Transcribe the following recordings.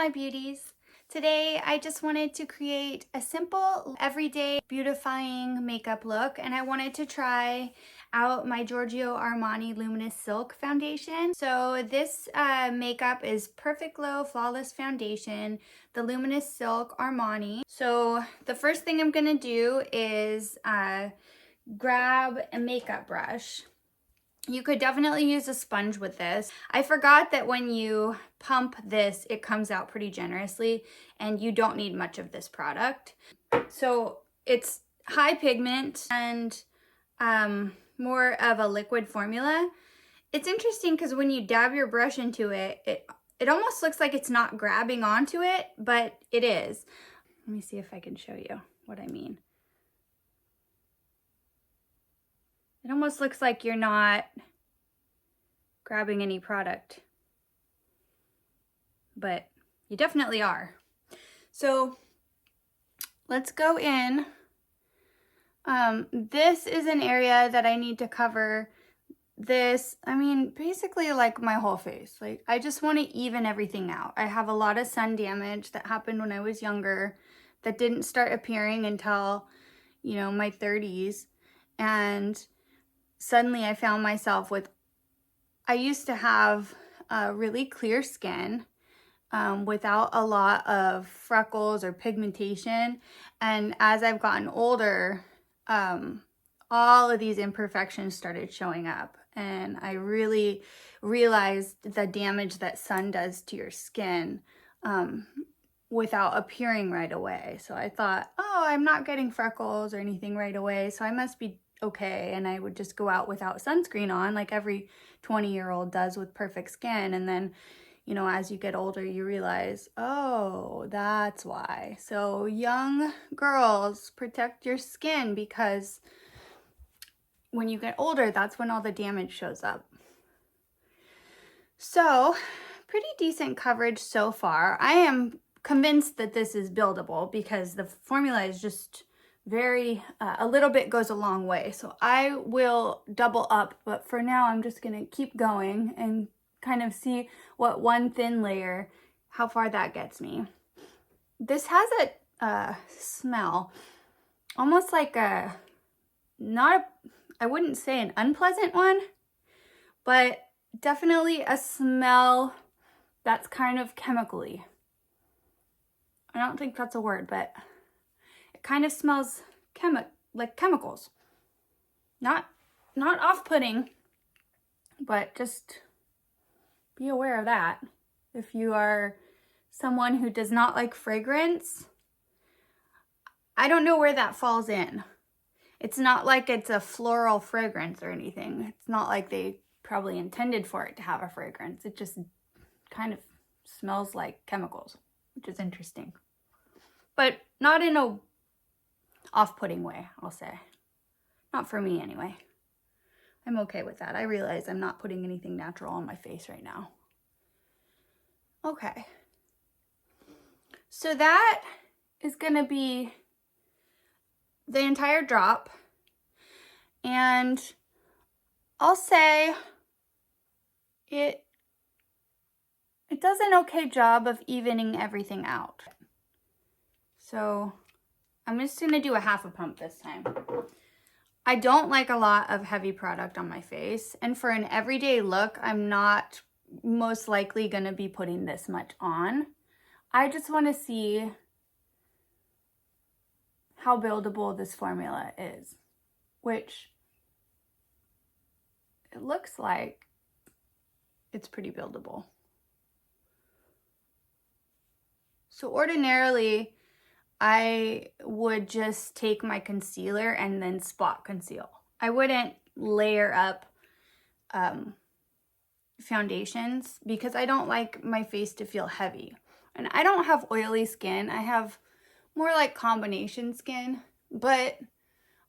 my beauties. Today I just wanted to create a simple, everyday, beautifying makeup look, and I wanted to try out my Giorgio Armani Luminous Silk Foundation. So this makeup is Perfect Glow Flawless Foundation, the Luminous Silk Armani. So the first thing I'm gonna do is grab a makeup brush. You could definitely use a sponge with this. I forgot that when you pump this, it comes out pretty generously and you don't need much of this product. So it's high pigment and more of a liquid formula. It's interesting because when you dab your brush into it, it almost looks like it's not grabbing onto it, but it is. Let me see if I can show you what I mean. It almost looks like you're not grabbing any product, but you definitely are. So let's go in. This is an area that I need to cover this, basically like my whole face. Like, I just want to even everything out. I have a lot of sun damage that happened when I was younger that didn't start appearing until, my 30s. And suddenly I found myself with, I used to have really clear skin without a lot of freckles or pigmentation. And as I've gotten older, all of these imperfections started showing up. And I really realized the damage that sun does to your skin without appearing right away. So I thought, oh, I'm not getting freckles or anything right away, so I must be okay. And I would just go out without sunscreen on like every 20-year-old does with perfect skin. And then, as you get older, you realize, oh, that's why. So young girls, protect your skin, because when you get older, that's when all the damage shows up. So pretty decent coverage so far. I am convinced that this is buildable because the formula is just very, a little bit goes a long way. So I will double up, but for now I'm just gonna keep going and kind of see what one thin layer, how far that gets me. This has a smell, almost like I wouldn't say an unpleasant one, but definitely a smell that's kind of chemically. I don't think that's a word, but it kind of smells like chemicals. Not off-putting, but just be aware of that. If you are someone who does not like fragrance, I don't know where that falls in. It's not like it's a floral fragrance or anything. It's not like they probably intended for it to have a fragrance. It just kind of smells like chemicals, which is interesting. But not in a off-putting way, I'll say. Not for me anyway. I'm okay with that. I realize I'm not putting anything natural on my face right now. Okay. So that is gonna be the entire drop. And I'll say it does an okay job of evening everything out. So I'm just gonna do a half a pump this time. I don't like a lot of heavy product on my face, and for an everyday look, I'm not most likely gonna be putting this much on. I just wanna see how buildable this formula is, which it looks like it's pretty buildable. So ordinarily, I would just take my concealer and then spot conceal. I wouldn't layer up foundations because I don't like my face to feel heavy. And I don't have oily skin. I have more like combination skin, but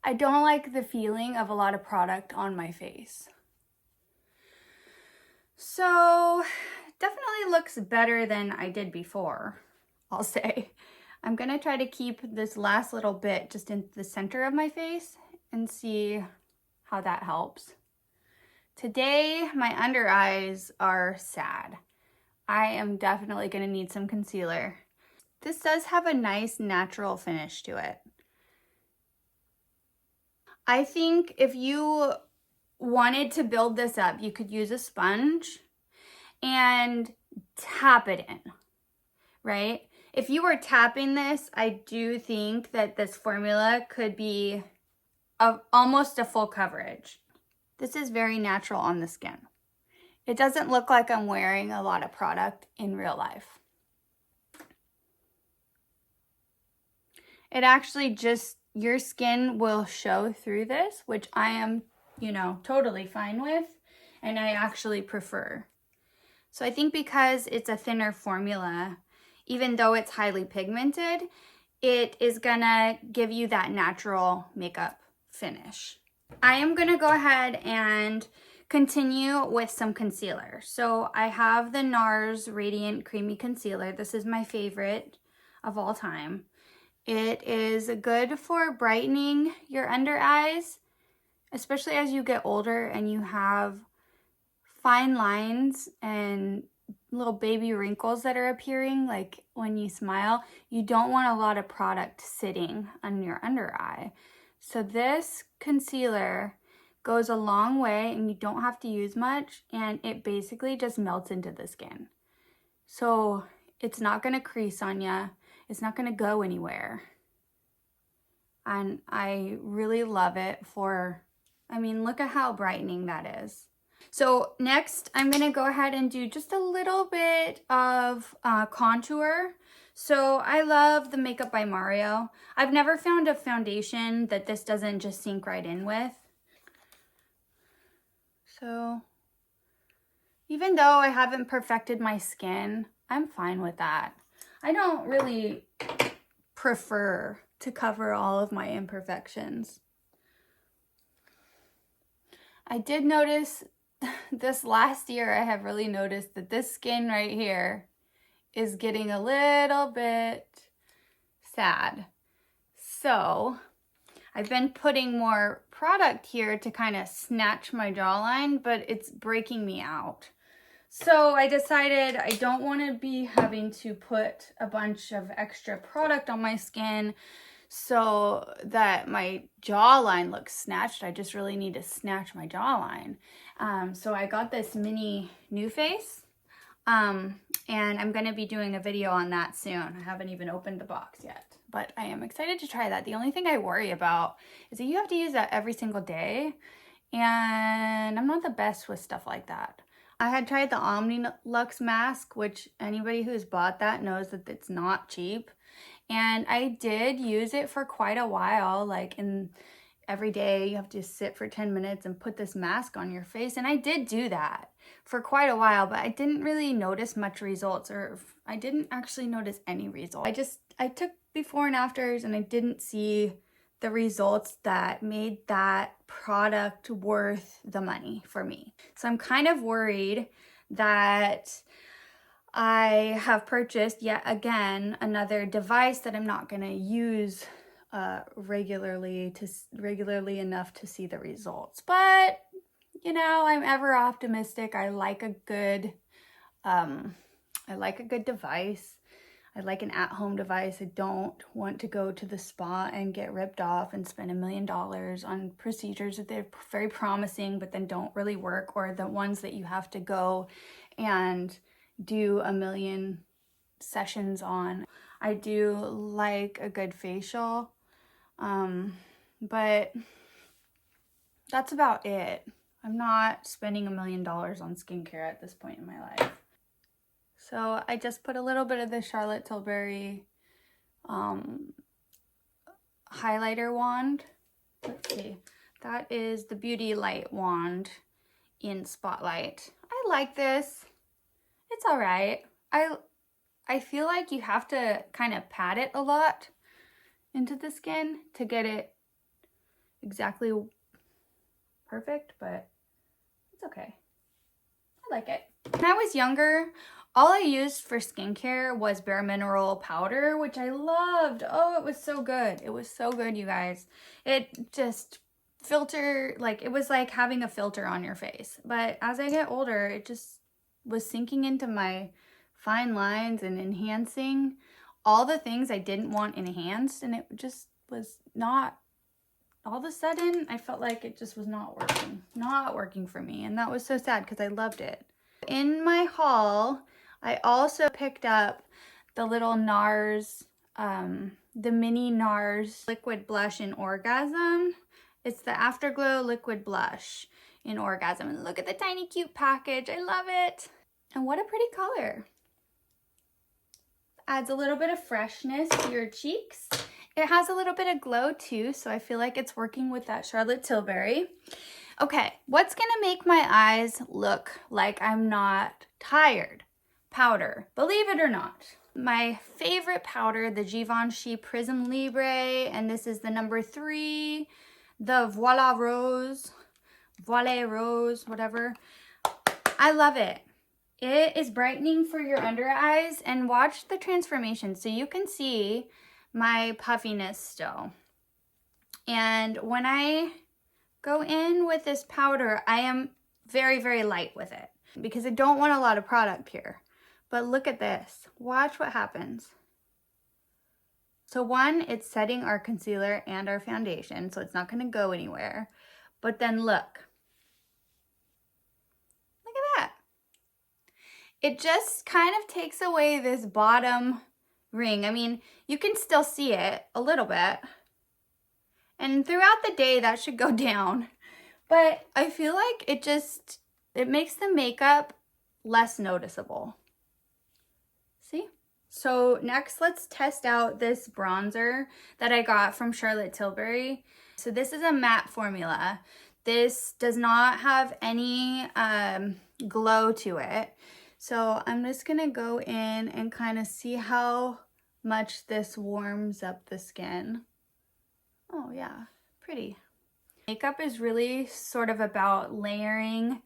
I don't like the feeling of a lot of product on my face. So definitely looks better than I did before, I'll say. I'm gonna try to keep this last little bit just in the center of my face and see how that helps. Today, my under eyes are sad. I am definitely going to need some concealer. This does have a nice natural finish to it. I think if you wanted to build this up, you could use a sponge and tap it in, right? If you were tapping this, I do think that this formula could be almost a full coverage. This is very natural on the skin. It doesn't look like I'm wearing a lot of product in real life. It actually just, your skin will show through this, which I am, you know, totally fine with, and I actually prefer. So I think because it's a thinner formula, even though it's highly pigmented, it is gonna give you that natural makeup finish. I am gonna go ahead and continue with some concealer. So I have the Nars Radiant Creamy Concealer. This is my favorite of all time. It is good for brightening your under eyes, especially as you get older and you have fine lines and little baby wrinkles that are appearing, like when you smile. You don't want a lot of product sitting on your under eye. So this concealer goes a long way and you don't have to use much, and it basically just melts into the skin. So it's not going to crease on you. It's not going to go anywhere. And I really love it for, I mean, look at how brightening that is. So next, I'm going to go ahead and do just a little bit of contour. So I love the Makeup by Mario. I've never found a foundation that this doesn't just sink right in with. So even though I haven't perfected my skin, I'm fine with that. I don't really prefer to cover all of my imperfections. I did notice this last year, I have really noticed that this skin right here is getting a little bit sad. So I've been putting more product here to kind of snatch my jawline, but it's breaking me out. So I decided I don't want to be having to put a bunch of extra product on my skin so that my jawline looks snatched. I just really need to snatch my jawline. So I got this mini NuFace, and I'm going to be doing a video on that soon. I haven't even opened the box yet, but I am excited to try that. The only thing I worry about is that you have to use that every single day, and I'm not the best with stuff like that. I had tried the Omnilux mask, which anybody who's bought that knows that it's not cheap. And I did use it for quite a while, like every day you have to sit for 10 minutes and put this mask on your face. And I did do that for quite a while, but I didn't really notice much results, or I didn't actually notice any results. I took before and afters and I didn't see the results that made that product worth the money for me. So I'm kind of worried that I have purchased yet again another device that I'm not going to use regularly enough to see the results. But you know, I'm ever optimistic. I like a good device. I like an at-home device. I don't want to go to the spa and get ripped off and spend $1 million on procedures that they're very promising but then don't really work, or the ones that you have to go and do 1 million sessions on. I do like a good facial, but that's about it. I'm not spending $1 million on skincare at this point in my life. So I just put a little bit of the Charlotte Tilbury highlighter wand. Let's see. That is the Beauty Light wand in Spotlight. I like this. It's all right. I feel like you have to kind of pat it a lot into the skin to get it exactly perfect, but it's okay. I like it. When I was younger, all I used for skincare was Bare Mineral powder, which I loved. Oh, it was so good. It was so good, you guys. It just it was like having a filter on your face. But as I get older, it just was sinking into my fine lines and enhancing all the things I didn't want enhanced, and it just was not, all of a sudden I felt like it just was not working for me, and that was so sad because I loved it. In my haul, I also picked up the little Nars, the mini Nars liquid blush in Orgasm. It's the Afterglow liquid blush in Orgasm. And look at the tiny cute package. I love it. And what a pretty color. Adds a little bit of freshness to your cheeks. It has a little bit of glow too, so I feel like it's working with that Charlotte Tilbury. Okay, what's gonna make my eyes look like I'm not tired? Powder, believe it or not. My favorite powder, the Givenchy Prisme Libre, and this is the number 3, the Voile Rose, whatever. I love it. It is brightening for your under eyes, and watch the transformation. So you can see my puffiness still. And when I go in with this powder, I am very, very light with it because I don't want a lot of product here. But look at this. Watch what happens. So one, it's setting our concealer and our foundation, so it's not going to go anywhere. But then look. Look at that. It just kind of takes away this bottom ring. I mean, you can still see it a little bit. And throughout the day, that should go down. But I feel like it makes the makeup less noticeable. See? So next, let's test out this bronzer that I got from Charlotte Tilbury. So this is a matte formula. This does not have any glow to it. So I'm just gonna go in and kind of see how much this warms up the skin. Oh yeah, pretty. Makeup is really sort of about layering,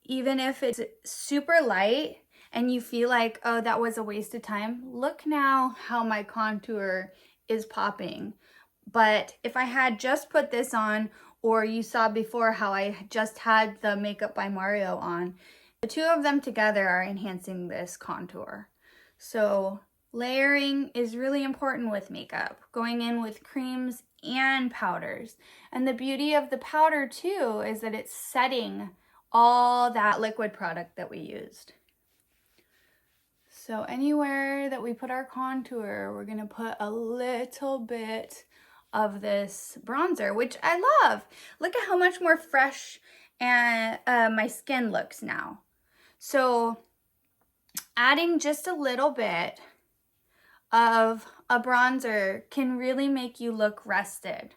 even if it's super light and you feel like, oh, that was a waste of time. Look now how my contour is popping. But if I had just put this on, or you saw before how I just had the Makeup by Mario on, the two of them together are enhancing this contour. So layering is really important with makeup, going in with creams and powders. And the beauty of the powder too is that it's setting all that liquid product that we used. So anywhere that we put our contour, we're gonna put a little bit of this bronzer, which I love. Look at how much more fresh and my skin looks now. So adding just a little bit of a bronzer can really make you look rested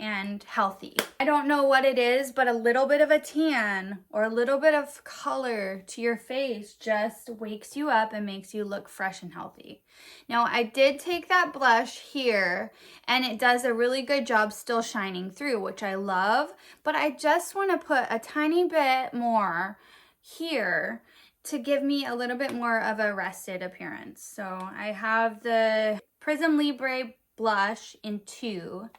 and healthy. I don't know what it is, but a little bit of a tan or a little bit of color to your face just wakes you up and makes you look fresh and healthy. Now, I did take that blush here and it does a really good job still shining through, which I love, but I just want to put a tiny bit more here to give me a little bit more of a rested appearance. So I have the Prisme Libre blush in 2.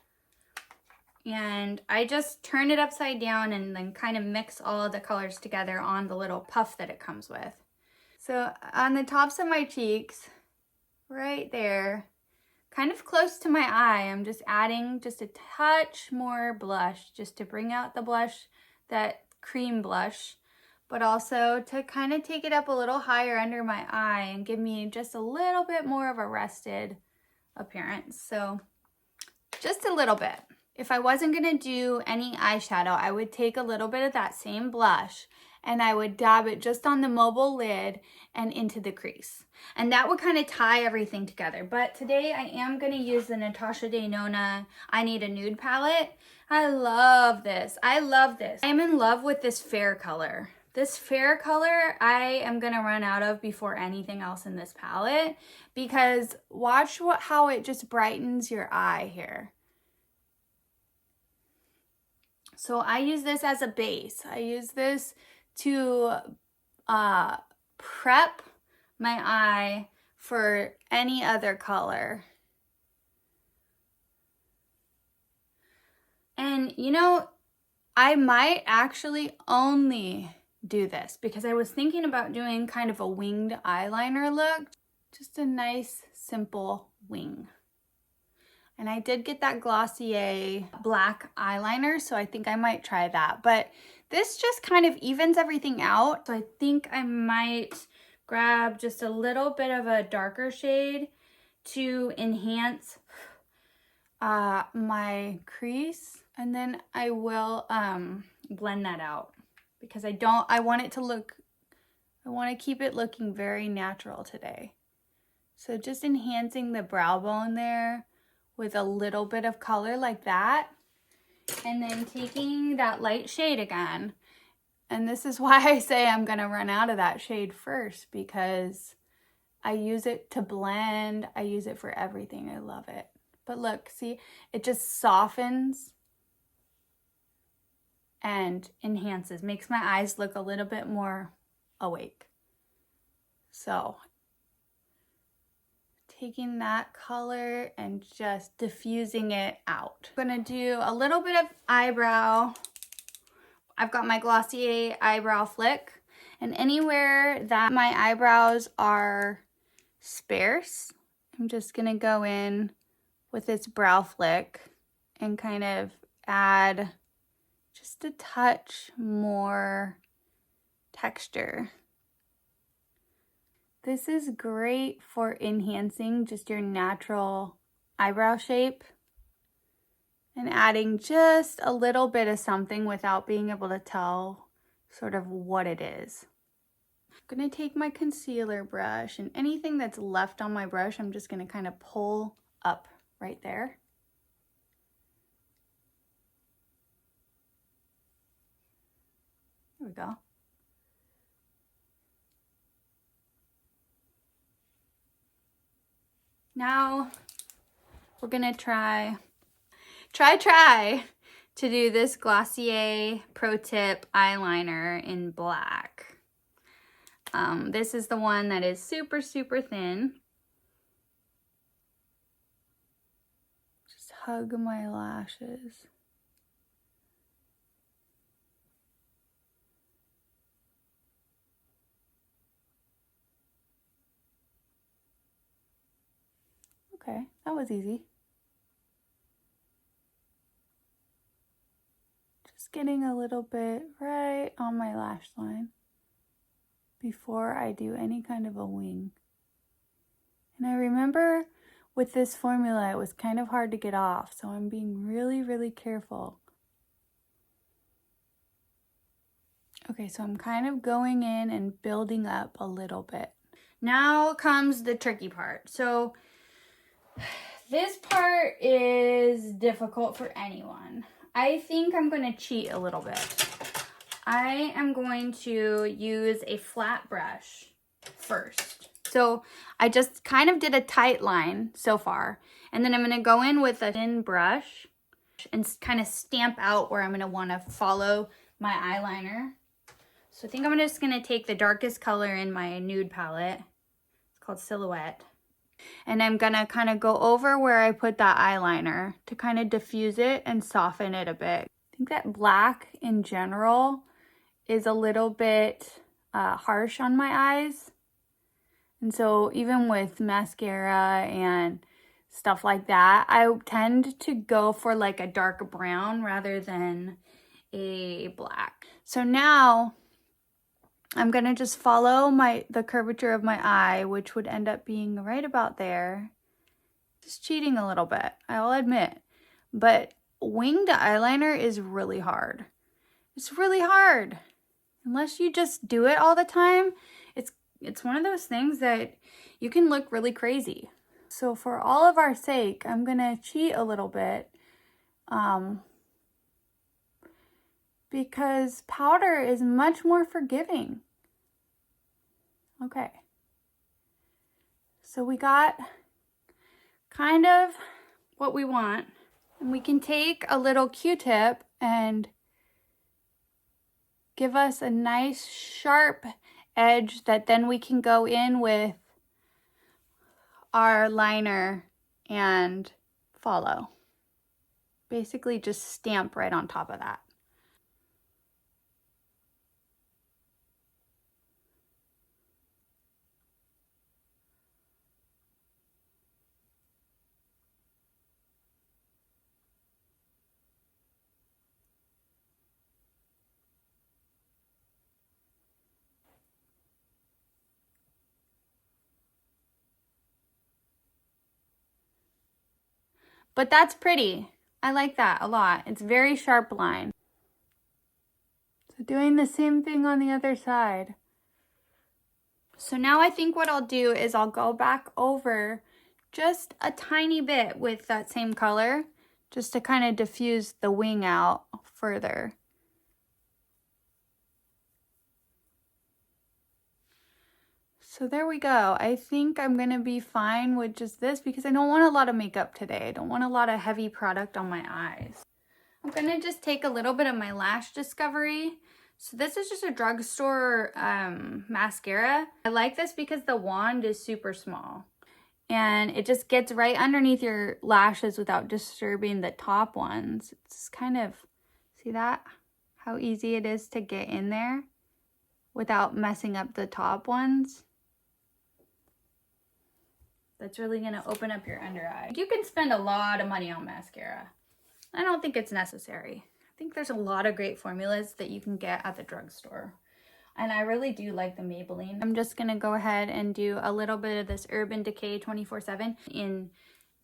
And I just turn it upside down and then kind of mix all of the colors together on the little puff that it comes with. So on the tops of my cheeks, right there, kind of close to my eye, I'm just adding just a touch more blush just to bring out the blush, that cream blush, but also to kind of take it up a little higher under my eye and give me just a little bit more of a rested appearance. So just a little bit. If I wasn't gonna do any eyeshadow, I would take a little bit of that same blush and I would dab it just on the mobile lid and into the crease. And that would kind of tie everything together. But today I am gonna use the Natasha Denona I Need a Nude palette. I love this. I love this. I'm in love with this fair color. This fair color I am gonna run out of before anything else in this palette, because watch how it just brightens your eye here. So I use this as a base. I use this to prep my eye for any other color. And you know, I might actually only do this because I was thinking about doing kind of a winged eyeliner look. Just a nice, simple wing. And I did get that Glossier black eyeliner, so I think I might try that. But this just kind of evens everything out. So I think I might grab just a little bit of a darker shade to enhance my crease. And then I will blend that out because I want it to look, I want to keep it looking very natural today. So just enhancing the brow bone there with a little bit of color like that. And then taking that light shade again. And this is why I say I'm gonna run out of that shade first, because I use it to blend. I use it for everything. I love it. But look, see, it just softens and enhances, makes my eyes look a little bit more awake. So taking that color and just diffusing it out. I'm gonna do a little bit of eyebrow. I've got my Glossier eyebrow flick, and anywhere that my eyebrows are sparse, I'm just gonna go in with this brow flick and kind of add just a touch more texture. This is great for enhancing just your natural eyebrow shape and adding just a little bit of something without being able to tell sort of what it is. I'm gonna take my concealer brush, and anything that's left on my brush, I'm just gonna kind of pull up right there. There we go. Now we're gonna try to do this Glossier Pro Tip eyeliner in black. This is the one that is super, super thin. Just hug my lashes. Okay, that was easy. Just getting a little bit right on my lash line before I do any kind of a wing. And I remember with this formula, it was kind of hard to get off, so I'm being really, really careful. Okay, so I'm kind of going in and building up a little bit. Now comes the tricky part. So this part is difficult for anyone. I think I'm going to cheat a little bit. I am going to use a flat brush first. So I just kind of did a tight line so far. And then I'm going to go in with a thin brush and kind of stamp out where I'm going to want to follow my eyeliner. So I think I'm just going to take the darkest color in my nude palette. It's called Silhouette. And I'm gonna kind of go over where I put that eyeliner to kind of diffuse it and soften it a bit. I think that black in general is a little bit harsh on my eyes. And so even with mascara and stuff like that, I tend to go for like a dark brown rather than a black. So now I'm gonna just follow the curvature of my eye, which would end up being right about there. Just cheating a little bit, I'll admit. But winged eyeliner is really hard. It's really hard. Unless you just do it all the time, it's one of those things that you can look really crazy. So for all of our sake, I'm gonna cheat a little bit. Because powder is much more forgiving. Okay. So we got kind of what we want. And we can take a little Q-tip and give us a nice sharp edge that then we can go in with our liner and follow. Basically just stamp right on top of that. But that's pretty. I like that a lot. It's very sharp line. So doing the same thing on the other side. So now I think what I'll do is I'll go back over just a tiny bit with that same color, just to kind of diffuse the wing out further. So there we go. I think I'm gonna be fine with just this because I don't want a lot of makeup today. I don't want a lot of heavy product on my eyes. I'm gonna just take a little bit of my Lash Discovery. So this is just a drugstore mascara. I like this because the wand is super small. And it just gets right underneath your lashes without disturbing the top ones. It's kind of, see that? How easy it is to get in there without messing up the top ones. That's really gonna open up your under eye. You can spend a lot of money on mascara. I don't think it's necessary. I think there's a lot of great formulas that you can get at the drugstore. And I really do like the Maybelline. I'm just gonna go ahead and do a little bit of this Urban Decay 24/7 in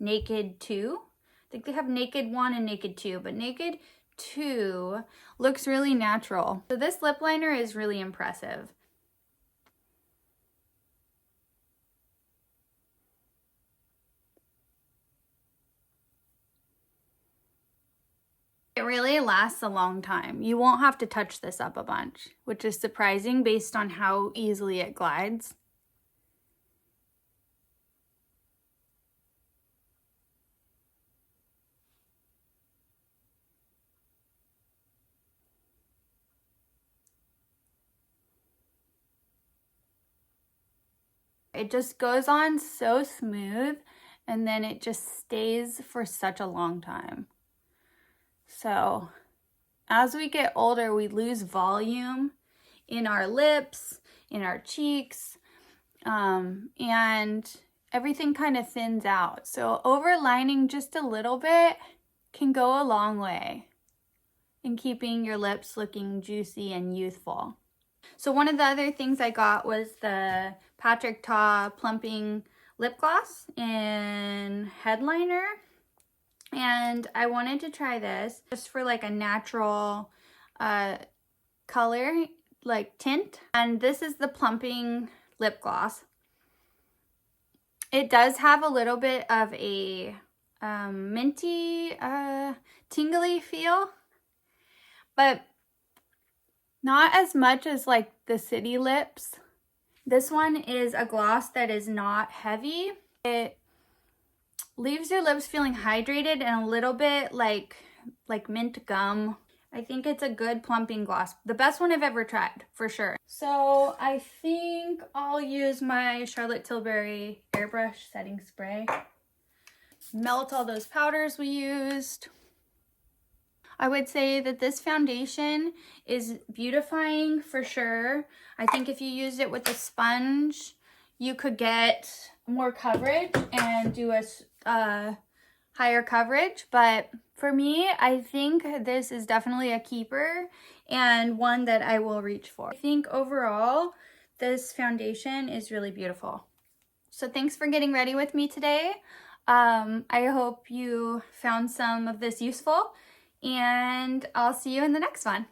Naked 2. I think they have Naked 1 and Naked 2, but Naked 2 looks really natural. So this lip liner is really impressive. It really lasts a long time. You won't have to touch this up a bunch, which is surprising based on how easily it glides. It just goes on so smooth, and then it just stays for such a long time. So as we get older, we lose volume in our lips, in our cheeks, and everything kind of thins out. So overlining just a little bit can go a long way in keeping your lips looking juicy and youthful. So one of the other things I got was the Patrick Ta Plumping Lip Gloss in Headliner. And I wanted to try this just for like a natural color, like tint. And this is the Plumping Lip Gloss. It does have a little bit of a minty, tingly feel, but not as much as like the City Lips. This one is a gloss that is not heavy. It leaves your lips feeling hydrated and a little bit like mint gum. I think it's a good plumping gloss. The best one I've ever tried, for sure. So I think I'll use my Charlotte Tilbury Airbrush Setting Spray. Melt all those powders we used. I would say that this foundation is beautifying for sure. I think if you used it with a sponge, you could get more coverage and do a higher coverage. But for me, I think this is definitely a keeper and one that I will reach for. I think overall, this foundation is really beautiful. So thanks for getting ready with me today. I hope you found some of this useful, and I'll see you in the next one.